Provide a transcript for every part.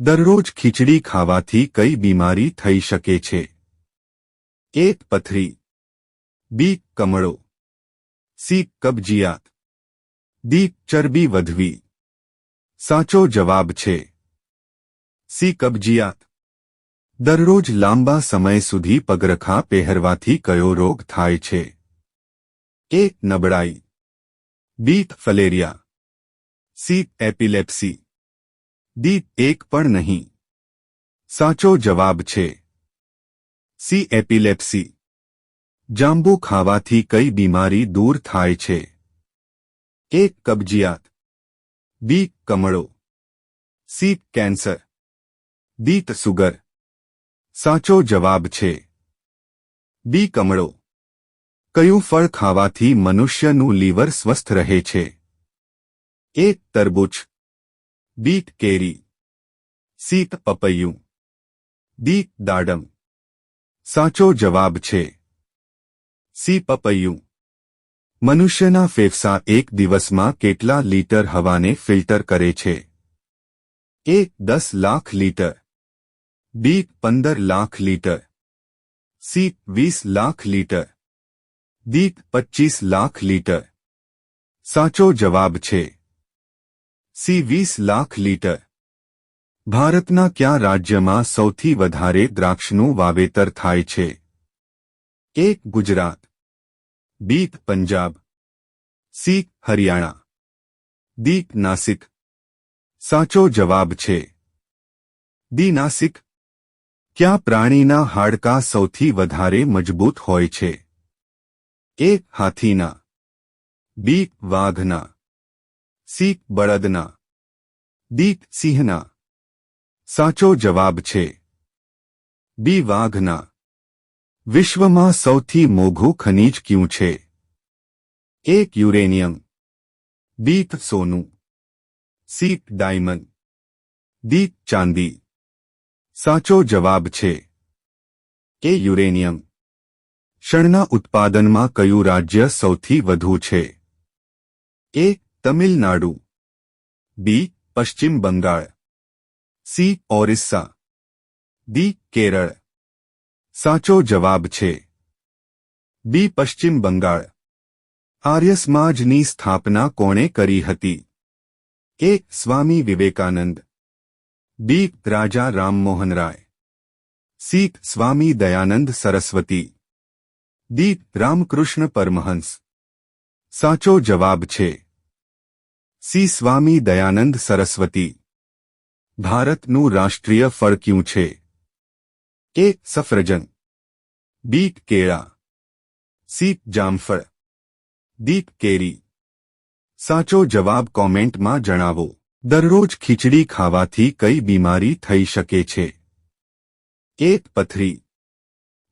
દરરોજ ખીચડી ખાવાથી કઈ બીમારી થઈ શકે છે? એક પથરી, બી કમળો, સી કબજિયાત, ડી ચરબી વધવી. સાચો જવાબ છે સી કબજિયાત. દરરોજ લાંબા સમય સુધી પગરખાં પહેરવાથી કયો રોગ થાય છે? એ નબળાઈ, બી ફલેરિયા, સી એપિલેપ્સી, ડી એક પણ નહીં. સાચો જવાબ છે સી એપિલેપ્સી. જાંબુ ખાવાથી કઈ બીમારી દૂર થાય છે? એ કબજિયાત, બી કમળો, સી કેન્સર, ડી સુગર. સાચો જવાબ છે બી કમળો. કયું ફળ ખાવાથી મનુષ્યનું લીવર સ્વસ્થ રહે છે? એ તરબૂચ, બી કેરી, સી પપૈયું, ડી દાડમ. સાચો જવાબ છે સી પપૈયું. મનુષ્યના ફેફસા એક દિવસમાં કેટલા લીટર હવાને ફિલ્ટર કરે છે? એ 10 લાખ લીટર, બી 15 lakh litre, C 20 lakh litre, D 25 lakh litre. સાચો જવાબ છે સી 20 લાખ લીટર. ભારતના કયા રાજ્યમાં સૌથી વધારે દ્રાક્ષનું વાવેતર થાય છે? એ ગુજરાત, બી પંજાબ, સી હરિયાણા, ડી નાસિક. સાચો જવાબ છે ડી નાસિક. કયા પ્રાણીના હાડકાં સૌથી વધારે મજબૂત હોય છે? એ હાથીના, બી વાઘના, સી બળદના, ડી સિંહના. સાચો જવાબ છે બી વાઘના. વિશ્વમાં સૌથી મોંઘું ખનિજ કયું છે? એ યુરેનિયમ, બી સોનું, સી ડાયમંડ, ડી ચાંદી. સાચો જવાબ છે એ યુરેનિયમ. શણના ઉત્પાદનમાં કયું રાજ્ય સૌથી વધુ છે? એ તમિલનાડુ, બી પશ્ચિમ બંગાળ, સી ઓરિસ્સા, ડી કેરળ. સાચો જવાબ છે બી પશ્ચિમ બંગાળ. આર્ય સમાજની સ્થાપના કોણે કરી હતી? એ સ્વામી વિવેકાનંદ, બી રાજા રામમોહન રાય, સી સ્વામી દયાનંદ સરસ્વતી, ડી રામકૃષ્ણ પરમહંસ. સાચો જવાબ છે સી સ્વામી દયાનંદ સરસ્વતી. ભારતનું રાષ્ટ્રીય ફળ કયું છે? એ સફરજન, બી કેળા, સી જામફળ, ડી કેરી. સાચો જવાબ કોમેન્ટમાં જણાવો. દરરોજ ખીચડી ખાવાથી કઈ બીમારી થઈ શકે છે? એ પથરી,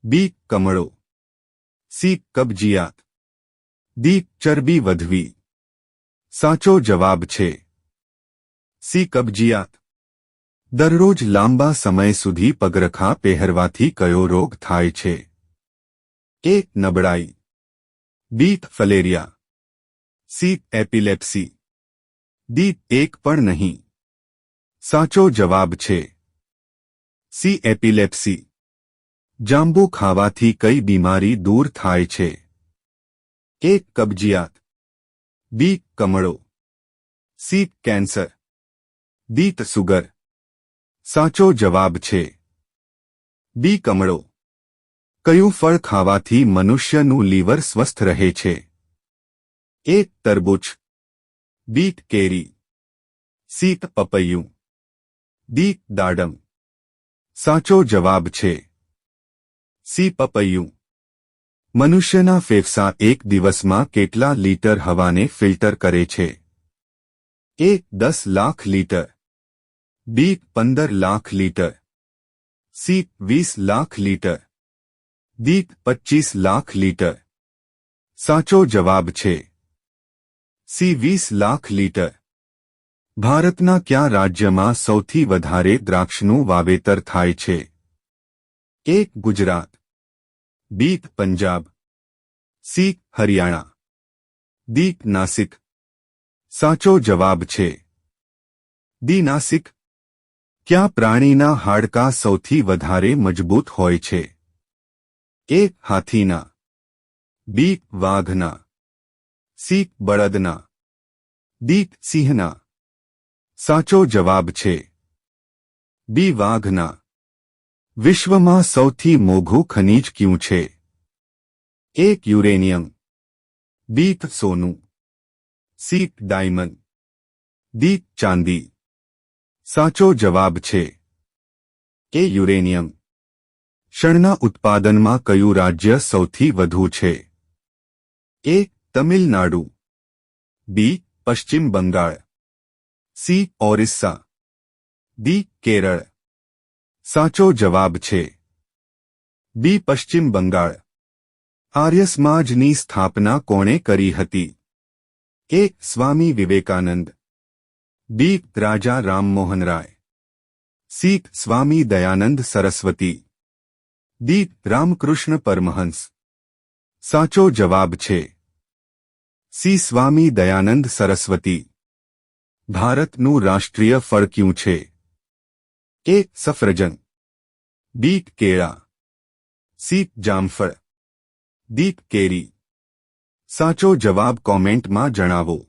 બી કમળો, સી કબજિયાત, ડી ચરબી વધવી. સાચો જવાબ છે સી કબજિયાત. દરરોજ લાંબા સમય સુધી પગરખાં પહેરવાથી કયો રોગ થાય છે? એ નબળાઈ, બી ફલેરિયા, સી એપિલેપ્સી, ડી એક પણ નહીં. સાચો જવાબ છે સી એપિલેપ્સી. જાંબુ ખાવાથી કઈ બીમારી દૂર થાય છે? એ કબજિયાત, બી કમળો, સી કેન્સર, ડી સુગર. સાચો જવાબ છે બી કમળો. કયું ફળ ખાવાથી મનુષ્યનું લીવર સ્વસ્થ રહે છે? એ તરબૂચ, બી કેરી, સી પપૈયું, ડી દાડમ. સાચો જવાબ છે સી પપૈયું. મનુષ્યના ફેફસા એક દિવસમાં કેટલા લીટર હવાને ફિલ્ટર કરે છે? એ 10 લાખ લીટર, બી 15 lakh litre, C 20 lakh litre, D 25 lakh litre. સાચો જવાબ છે સી 20 લાખ લીટર. ભારતના કયા રાજ્યમાં સૌથી વધારે દ્રાક્ષનું વાવેતર થાય છે? એ ગુજરાત, બી પંજાબ, સી હરિયાણા, ડી નાસિક. સાચો જવાબ છે ડી નાસિક. ક્યાં પ્રાણીના હાડકાં સૌથી વધારે મજબૂત હોય છે? એ. હાથીના, બી. વાઘના, સી. બળદના, ડી. સિંહના. સાચો જવાબ છે બી. વાઘના. વિશ્વમાં સૌથી મોંઘું ખનિજ કયું છે? એ. યુરેનિયમ, બી. સોનું, સી. Diamond, D. ચાંદી. સાચો જવાબ છે એ. યુરેનિયમ. શણના ઉત્પાદનમાં કયું રાજ્ય સૌથી વધુ છે? એ. તમિલનાડુ, બી. પશ્ચિમ બંગાળ, સી. ઓરિસ્સા, ડી. કેરળ. સાચો જવાબ છે બી. પશ્ચિમ બંગાળ. આર્ય સમાજની સ્થાપના કોણે કરી હતી? એ. સ્વામી વિવેકાનંદ, બી. રાજા રામમોહન રાય, સી. સ્વામી દયાનંદ સરસ્વતી, ડી. રામકૃષ્ણ પરમહંસ. સાચો જવાબ છે સી. સ્વામી દયાનંદ સરસ્વતી. ભારતનું રાષ્ટ્રીય ફળ કયું છે? એ. સફરજન, બી. કેળા, સી. જામફળ, ડી. કેરી. સાચો જવાબ કોમેન્ટમાં જણાવો.